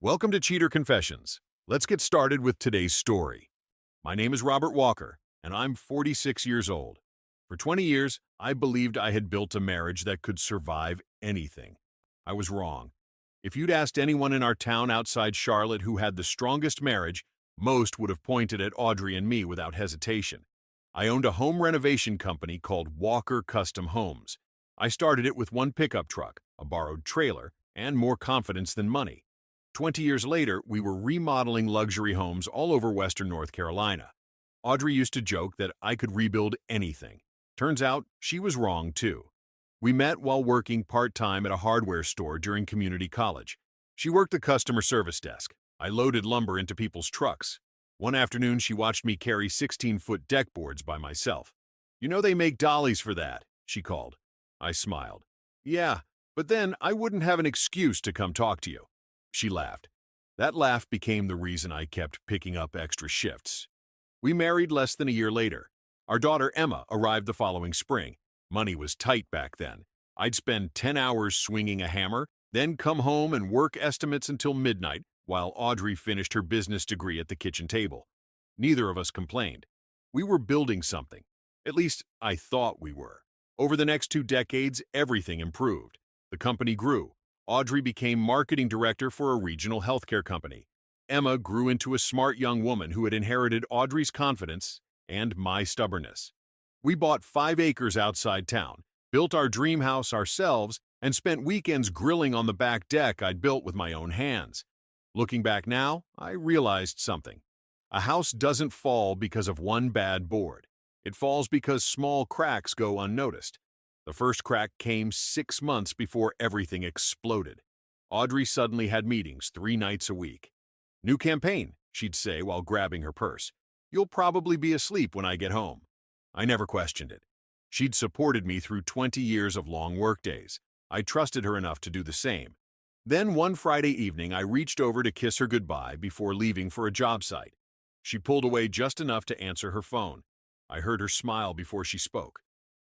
Welcome to Cheater Confessions. Let's get started with today's story. My name is Robert Walker, and I'm 46 years old. For 20 years, I believed I had built a marriage that could survive anything. I was wrong. If you'd asked anyone in our town outside Charlotte who had the strongest marriage, most would have pointed at Audrey and me without hesitation. I owned a home renovation company called Walker Custom Homes. I started it with one pickup truck, a borrowed trailer, and more confidence than money. 20 years later, we were remodeling luxury homes all over Western North Carolina. Audrey used to joke that I could rebuild anything. Turns out, she was wrong too. We met while working part-time at a hardware store during community college. She worked the customer service desk. I loaded lumber into people's trucks. One afternoon, she watched me carry 16-foot deck boards by myself. "You know they make dollies for that," she called. I smiled. "Yeah, but then I wouldn't have an excuse to come talk to you." She laughed. That laugh became the reason I kept picking up extra shifts. We married less than a year later. Our daughter Emma arrived the following spring. Money was tight back then. I'd spend 10 hours swinging a hammer, then come home and work estimates until midnight, while Audrey finished her business degree at the kitchen table. Neither of us complained. We were building something. At least, I thought we were. Over the next 2 decades, everything improved. The company grew. Audrey became marketing director for a regional healthcare company. Emma grew into a smart young woman who had inherited Audrey's confidence and my stubbornness. We bought 5 acres outside town, built our dream house ourselves, and spent weekends grilling on the back deck I'd built with my own hands. Looking back now, I realized something. A house doesn't fall because of one bad board. It falls because small cracks go unnoticed. The first crack came 6 months before everything exploded. Audrey suddenly had meetings 3 nights a week. "New campaign," she'd say while grabbing her purse. "You'll probably be asleep when I get home." I never questioned it. She'd supported me through 20 years of long workdays. I trusted her enough to do the same. Then one Friday evening, I reached over to kiss her goodbye before leaving for a job site. She pulled away just enough to answer her phone. I heard her smile before she spoke.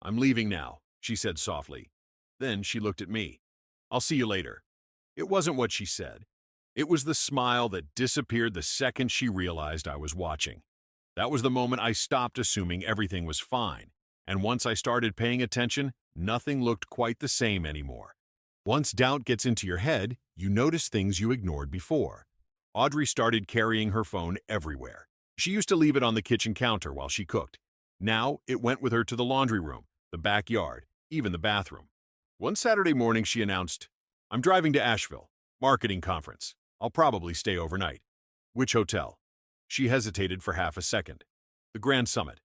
"I'm leaving now," she said softly. Then she looked at me. "I'll see you later." It wasn't what she said. It was the smile that disappeared the second she realized I was watching. That was the moment I stopped assuming everything was fine. And once I started paying attention, nothing looked quite the same anymore. Once doubt gets into your head, you notice things you ignored before. Audrey started carrying her phone everywhere. She used to leave it on the kitchen counter while she cooked. Now it went with her to the laundry room, the backyard, even the bathroom. One Saturday morning, she announced, "I'm driving to Asheville, marketing conference. I'll probably stay overnight." "Which hotel?" She hesitated for half a second. "The Grand Summit.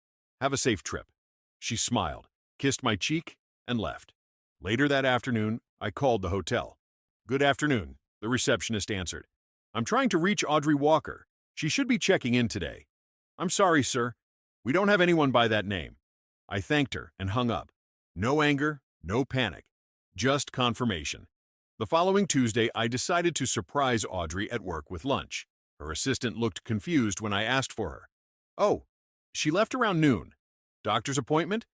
Have a safe trip." She smiled, kissed my cheek, and left. Later that afternoon, I called the hotel. "Good afternoon," the receptionist answered. "I'm trying to reach Audrey Walker. She should be checking in today." "I'm sorry, sir. We don't have anyone by that name." I thanked her and hung up. No anger, no panic, just confirmation. The following Tuesday, I decided to surprise Audrey at work with lunch. Her assistant looked confused when I asked for her. "Oh, she left around noon. Doctor's appointment?"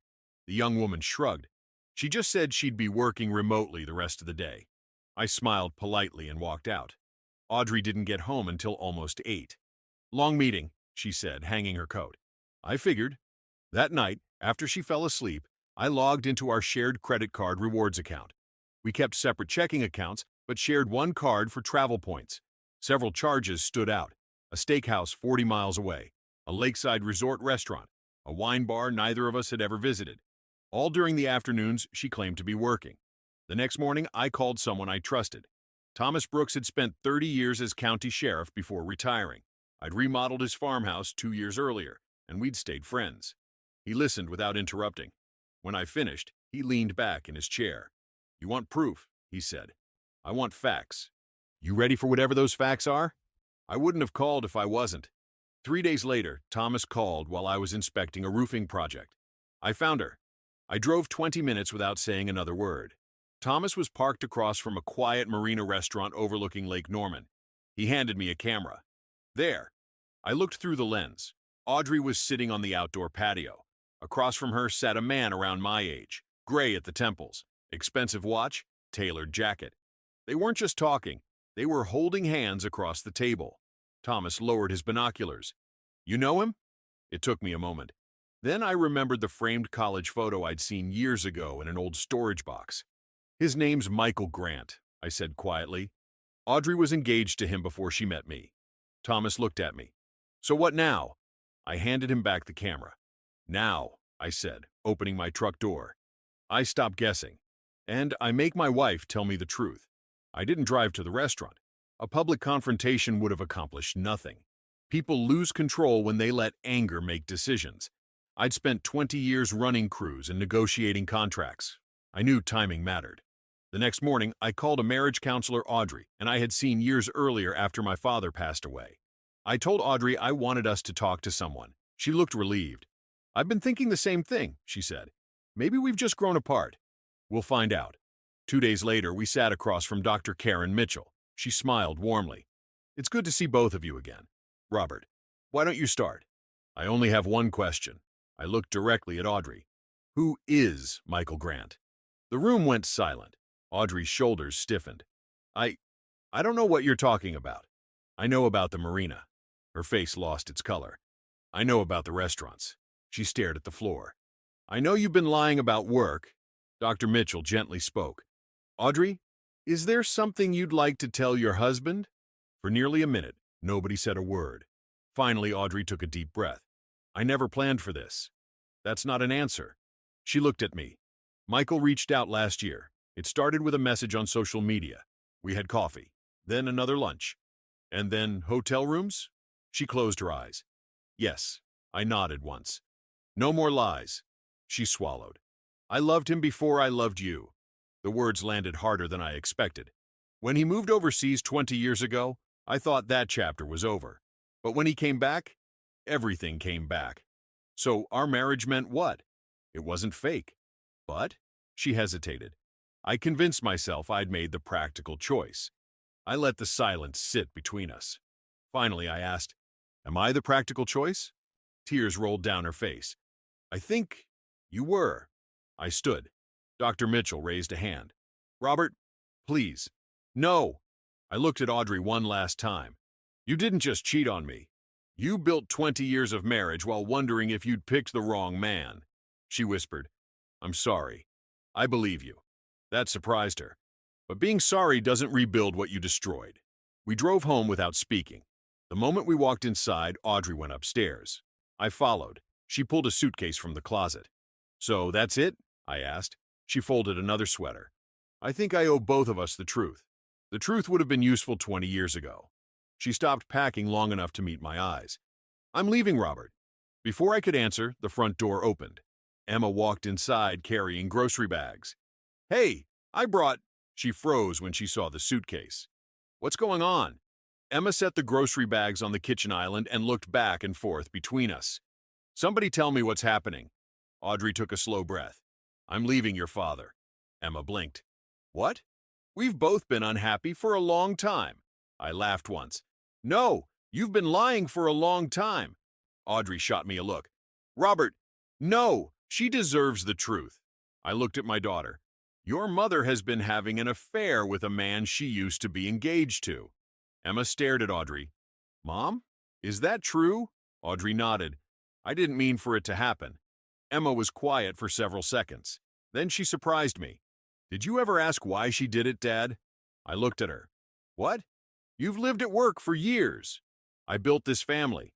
The young woman shrugged. She just said she'd be working remotely the rest of the day. I smiled politely and walked out. Audrey didn't get home until almost 8. "Long meeting," she said, hanging her coat. I figured. That night, after she fell asleep, I logged into our shared credit card rewards account. We kept separate checking accounts, but shared one card for travel points. Several charges stood out: a steakhouse 40 miles away, a lakeside resort restaurant, a wine bar neither of us had ever visited. All during the afternoons, she claimed to be working. The next morning, I called someone I trusted. Thomas Brooks had spent 30 years as county sheriff before retiring. I'd remodeled his farmhouse 2 years earlier, and we'd stayed friends. He listened without interrupting. When I finished, he leaned back in his chair. "You want proof," he said. "I want facts. You ready for whatever those facts are?" I wouldn't have called if I wasn't. 3 days later, Thomas called while I was inspecting a roofing project. I found her. I drove 20 minutes without saying another word. Thomas was parked across from a quiet marina restaurant overlooking Lake Norman. He handed me a camera. "There." I looked through the lens. Audrey was sitting on the outdoor patio. Across from her sat a man around my age, gray at the temples, expensive watch, tailored jacket. They weren't just talking. They were holding hands across the table. Thomas lowered his binoculars. You know him? It took me a moment. Then I remembered the framed college photo I'd seen years ago in an old storage box. His name's Michael Grant, I said quietly. Audrey was engaged to him before she met me. Thomas looked at me. So what now? I handed him back the camera. Now, I said, opening my truck door. I stop guessing. And I make my wife tell me the truth. I didn't drive to the restaurant. A public confrontation would have accomplished nothing. People lose control when they let anger make decisions. I'd spent 20 years running crews and negotiating contracts. I knew timing mattered. The next morning, I called a marriage counselor, Audrey, and I had seen years earlier after my father passed away. I told Audrey I wanted us to talk to someone. She looked relieved. I've been thinking the same thing, she said. Maybe we've just grown apart. We'll find out. 2 days later, we sat across from Dr. Karen Mitchell. She smiled warmly. It's good to see both of you again. Robert, why don't you start? I only have one question. I looked directly at Audrey. Who is Michael Grant? The room went silent. Audrey's shoulders stiffened. I don't know what you're talking about. I know about the marina. Her face lost its color. I know about the restaurants. She stared at the floor. I know you've been lying about work. Dr. Mitchell gently spoke. Audrey, is there something you'd like to tell your husband? For nearly a minute, nobody said a word. Finally, Audrey took a deep breath. I never planned for this. That's not an answer. She looked at me. Michael reached out last year. It started with a message on social media. We had coffee, then another lunch, and then hotel rooms? She closed her eyes. Yes, I nodded once. No more lies. She swallowed. I loved him before I loved you. The words landed harder than I expected. When he moved overseas 20 years ago, I thought that chapter was over. But when he came back, everything came back. So our marriage meant what? It wasn't fake. But, she hesitated. I convinced myself I'd made the practical choice. I let the silence sit between us. Finally, I asked, Am I the practical choice? Tears rolled down her face. I think you were. I stood. Dr. Mitchell raised a hand. Robert, please. No. I looked at Audrey one last time. You didn't just cheat on me. You built 20 years of marriage while wondering if you'd picked the wrong man. She whispered, I'm sorry. I believe you. That surprised her. But being sorry doesn't rebuild what you destroyed. We drove home without speaking. The moment we walked inside, Audrey went upstairs. I followed. She pulled a suitcase from the closet. So that's it? I asked. She folded another sweater. I think I owe both of us the truth. The truth would have been useful 20 years ago. She stopped packing long enough to meet my eyes. I'm leaving, Robert. Before I could answer, the front door opened. Emma walked inside carrying grocery bags. Hey, I brought... She froze when she saw the suitcase. What's going on? Emma set the grocery bags on the kitchen island and looked back and forth between us. Somebody tell me what's happening. Audrey took a slow breath. I'm leaving your father. Emma blinked. What? We've both been unhappy for a long time. I laughed once. No, you've been lying for a long time. Audrey shot me a look. Robert, no, she deserves the truth. I looked at my daughter. Your mother has been having an affair with a man she used to be engaged to. Emma stared at Audrey. Mom, is that true? Audrey nodded. I didn't mean for it to happen. Emma was quiet for several seconds. Then she surprised me. Did you ever ask why she did it, Dad? I looked at her. What? You've lived at work for years. I built this family.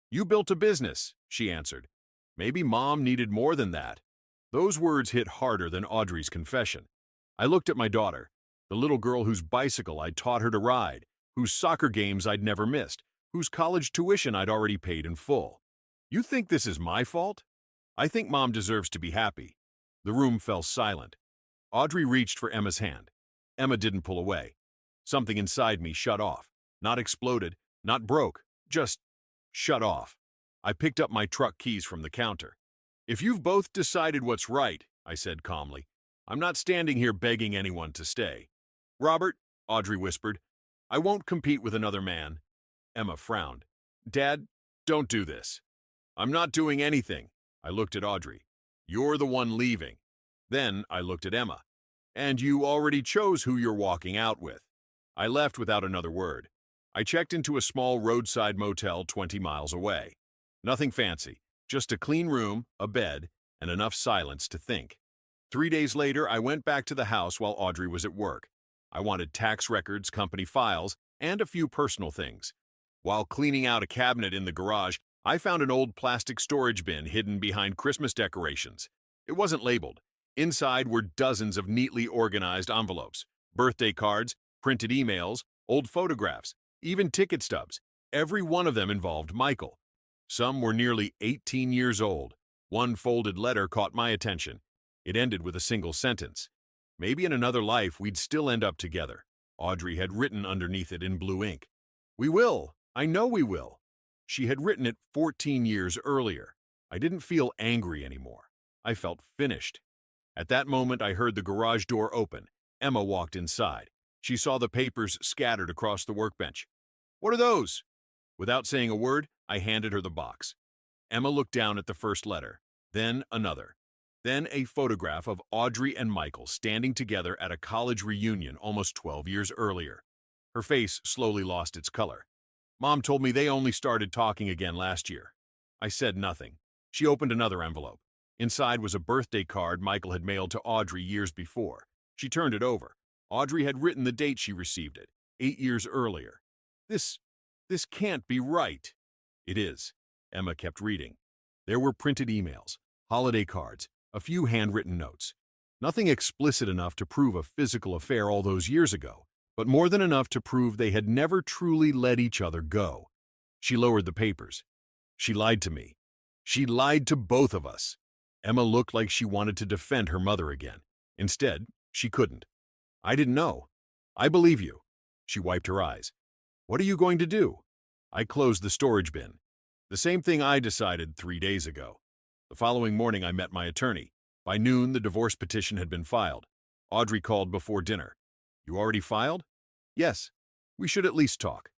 You built a business, she answered. Maybe Mom needed more than that. Those words hit harder than Audrey's confession. I looked at my daughter, the little girl whose bicycle I'd taught her to ride, whose soccer games I'd never missed, whose college tuition I'd already paid in full. You think this is my fault? I think Mom deserves to be happy. The room fell silent. Audrey reached for Emma's hand. Emma didn't pull away. Something inside me shut off. Not exploded, not broke, just shut off. I picked up my truck keys from the counter. If you've both decided what's right, I said calmly, I'm not standing here begging anyone to stay. Robert, Audrey whispered, I won't compete with another man. Emma frowned. Dad, don't do this. I'm not doing anything. I looked at Audrey. You're the one leaving. Then I looked at Emma. And you already chose who you're walking out with. I left without another word. I checked into a small roadside motel 20 miles away. Nothing fancy, just a clean room, a bed, and enough silence to think. 3 days later, I went back to the house while Audrey was at work. I wanted tax records, company files, and a few personal things. While cleaning out a cabinet in the garage, I found an old plastic storage bin hidden behind Christmas decorations. It wasn't labeled. Inside were dozens of neatly organized envelopes, birthday cards, printed emails, old photographs, even ticket stubs. Every one of them involved Michael. Some were nearly 18 years old. One folded letter caught my attention. It ended with a single sentence. Maybe in another life we'd still end up together. Audrey had written underneath it in blue ink. "We will. I know we will." She had written it 14 years earlier. I didn't feel angry anymore. I felt finished. At that moment, I heard the garage door open. Emma walked inside. She saw the papers scattered across the workbench. "What are those?" Without saying a word, I handed her the box. Emma looked down at the first letter, then another, then a photograph of Audrey and Michael standing together at a college reunion almost 12 years earlier. Her face slowly lost its color. "Mom told me they only started talking again last year." I said nothing. She opened another envelope. Inside was a birthday card Michael had mailed to Audrey years before. She turned it over. Audrey had written the date she received it, 8 years earlier. This can't be right." "It is." Emma kept reading. There were printed emails, holiday cards, a few handwritten notes. Nothing explicit enough to prove a physical affair all those years ago, but more than enough to prove they had never truly let each other go. She lowered the papers. "She lied to me. She lied to both of us." Emma looked like she wanted to defend her mother again. Instead, she couldn't. "I didn't know." "I believe you." She wiped her eyes. "What are you going to do?" I closed the storage bin. The same thing I decided 3 days ago. The following morning, I met my attorney. By noon, the divorce petition had been filed. Audrey called before dinner. "You already filed?" "Yes. We should at least talk."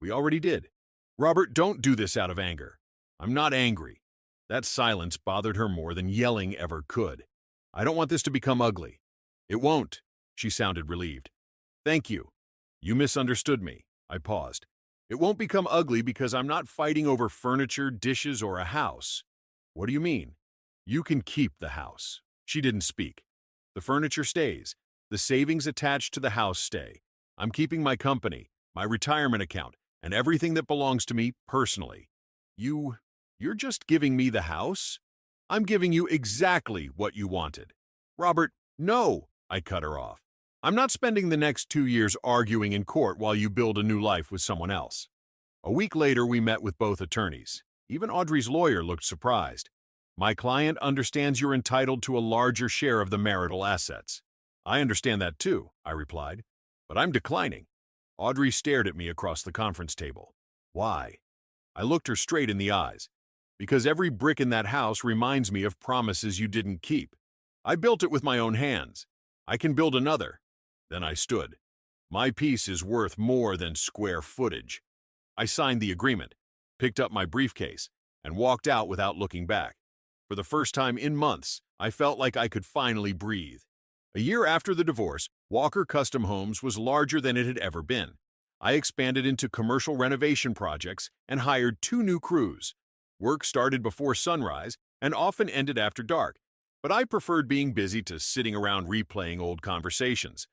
"We already did." "Robert, don't do this out of anger." "I'm not angry." That silence bothered her more than yelling ever could. "I don't want this to become ugly." "It won't." She sounded relieved. "Thank you. You misunderstood me." I paused. "It won't become ugly because I'm not fighting over furniture, dishes, or a house." "What do you mean?" "You can keep the house." She didn't speak. "The furniture stays. The savings attached to the house stay. I'm keeping my company, my retirement account, and everything that belongs to me personally." You're just giving me the house?" "I'm giving you exactly what you wanted." "Robert, no," I cut her off. "I'm not spending the next 2 years arguing in court while you build a new life with someone else." A week later, we met with both attorneys. Even Audrey's lawyer looked surprised. "My client understands you're entitled to a larger share of the marital assets." "I understand that too," I replied, "but I'm declining." Audrey stared at me across the conference table. "Why?" I looked her straight in the eyes. "Because every brick in that house reminds me of promises you didn't keep. I built it with my own hands. I can build another." Then I stood. "My piece is worth more than square footage." I signed the agreement, picked up my briefcase, and walked out without looking back. For the first time in months, I felt like I could finally breathe. A year after the divorce, Walker Custom Homes was larger than it had ever been. I expanded into commercial renovation projects and hired 2 new crews. Work started before sunrise and often ended after dark, but I preferred being busy to sitting around replaying old conversations.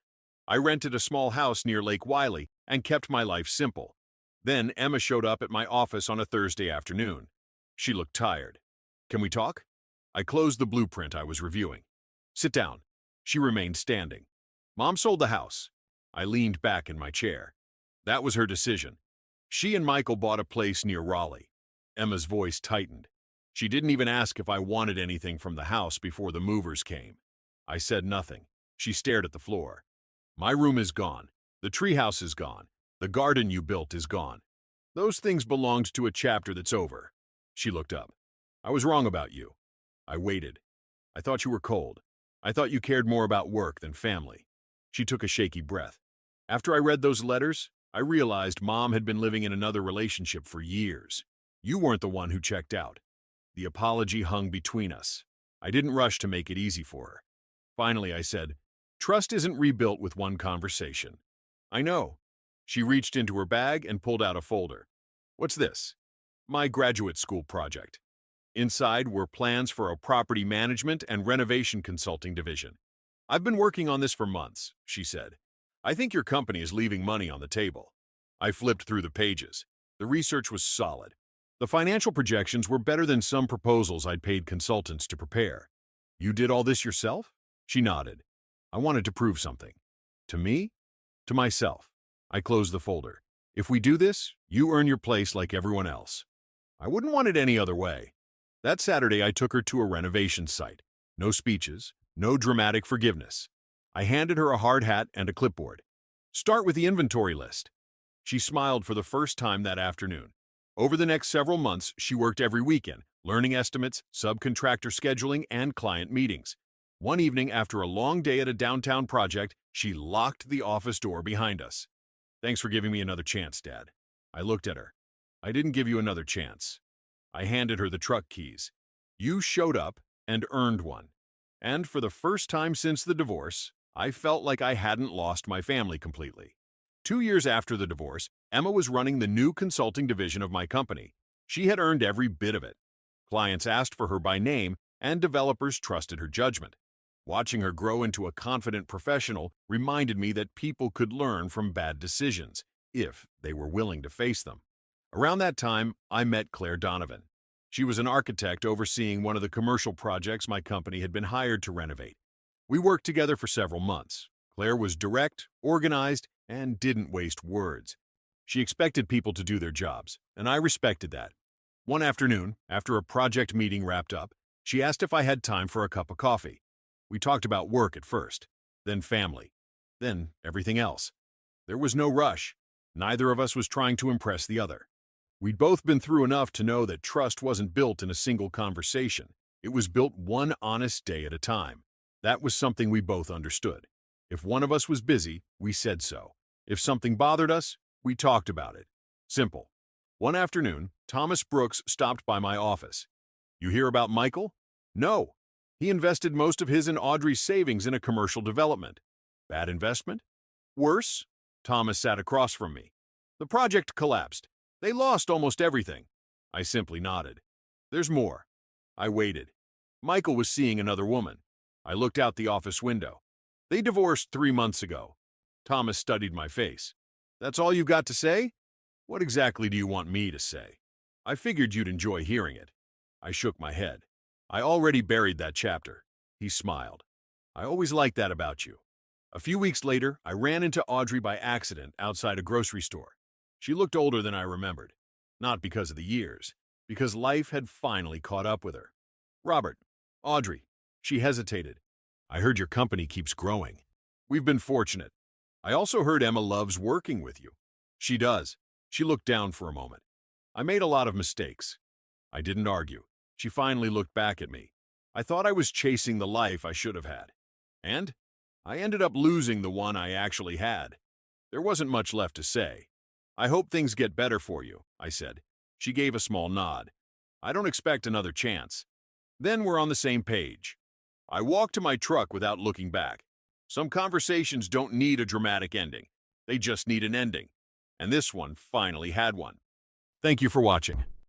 I rented a small house near Lake Wiley and kept my life simple. Then Emma showed up at my office on a Thursday afternoon. She looked tired. "Can we talk?" I closed the blueprint I was reviewing. "Sit down." She remained standing. "Mom sold the house." I leaned back in my chair. "That was her decision. She and Michael bought a place near Raleigh." Emma's voice tightened. "She didn't even ask if I wanted anything from the house before the movers came." I said nothing. She stared at the floor. "My room is gone. The treehouse is gone. The garden you built is gone. Those things belonged to a chapter that's over." She looked up. "I was wrong about you." I waited. "I thought you were cold. I thought you cared more about work than family." She took a shaky breath. "After I read those letters, I realized Mom had been living in another relationship for years. You weren't the one who checked out." The apology hung between us. I didn't rush to make it easy for her. Finally, I said, "Trust isn't rebuilt with one conversation." "I know. She reached into her bag and pulled out a folder. "What's this?" "My graduate school project." Inside were plans for a property management and renovation consulting division. "I've been working on this for months," she said. "I think your company is leaving money on the table." I flipped through the pages. The research was solid. The financial projections were better than some proposals I'd paid consultants to prepare. "You did all this yourself?" She nodded. "I wanted to prove something." "To me?" "To myself." I closed the folder. "If we do this, you earn your place like everyone else." I wouldn't want it any other way. That Saturday, I took her to a renovation site. No speeches, no dramatic forgiveness. I handed her a hard hat and a clipboard. "Start with the inventory list." She smiled for the first time that afternoon. Over the next several months, she worked every weekend, learning estimates, subcontractor scheduling, and client meetings. One evening, after a long day at a downtown project, she locked the office door behind us. "Thanks for giving me another chance, Dad." I looked at her. "I didn't give you another chance." I handed her the truck keys. "You showed up and earned one." And for the first time since the divorce, I felt like I hadn't lost my family completely. 2 years after the divorce, Emma was running the new consulting division of my company. She had earned every bit of it. Clients asked for her by name, and developers trusted her judgment. Watching her grow into a confident professional reminded me that people could learn from bad decisions, if they were willing to face them. Around that time, I met Claire Donovan. She was an architect overseeing one of the commercial projects my company had been hired to renovate. We worked together for several months. Claire was direct, organized, and didn't waste words. She expected people to do their jobs, and I respected that. One afternoon, after a project meeting wrapped up, she asked if I had time for a cup of coffee. We talked about work at first, then family, then everything else. There was no rush. Neither of us was trying to impress the other. We'd both been through enough to know that trust wasn't built in a single conversation. It was built one honest day at a time. That was something we both understood. If one of us was busy, we said so. If something bothered us, we talked about it. Simple. One afternoon, Thomas Brooks stopped by my office. "You hear about Michael?" "No. He invested most of his and Audrey's savings in a commercial development." "Bad investment?" "Worse." Thomas sat across from me. "The project collapsed. They lost almost everything." I simply nodded. "There's more." I waited. Michael was seeing another woman. I looked out the office window. "They divorced 3 months ago." Thomas studied my face. "That's all you've got to say?" "What exactly do you want me to say?" "I figured you'd enjoy hearing it." I shook my head. "I already buried that chapter." He smiled. "I always liked that about you." A few weeks later, I ran into Audrey by accident outside a grocery store. She looked older than I remembered. Not because of the years, because life had finally caught up with her. "Robert." "Audrey." She hesitated. "I heard your company keeps growing." "We've been fortunate." "I also heard Emma loves working with you." "She does." She looked down for a moment. "I made a lot of mistakes." I didn't argue. She finally looked back at me. "I thought I was chasing the life I should have had. And I ended up losing the one I actually had." There wasn't much left to say. "I hope things get better for you," I said. She gave a small nod. "I don't expect another chance." Then we're on the same page. I walked to my truck without looking back. Some conversations don't need a dramatic ending. They just need an ending. And this one finally had one. Thank you for watching.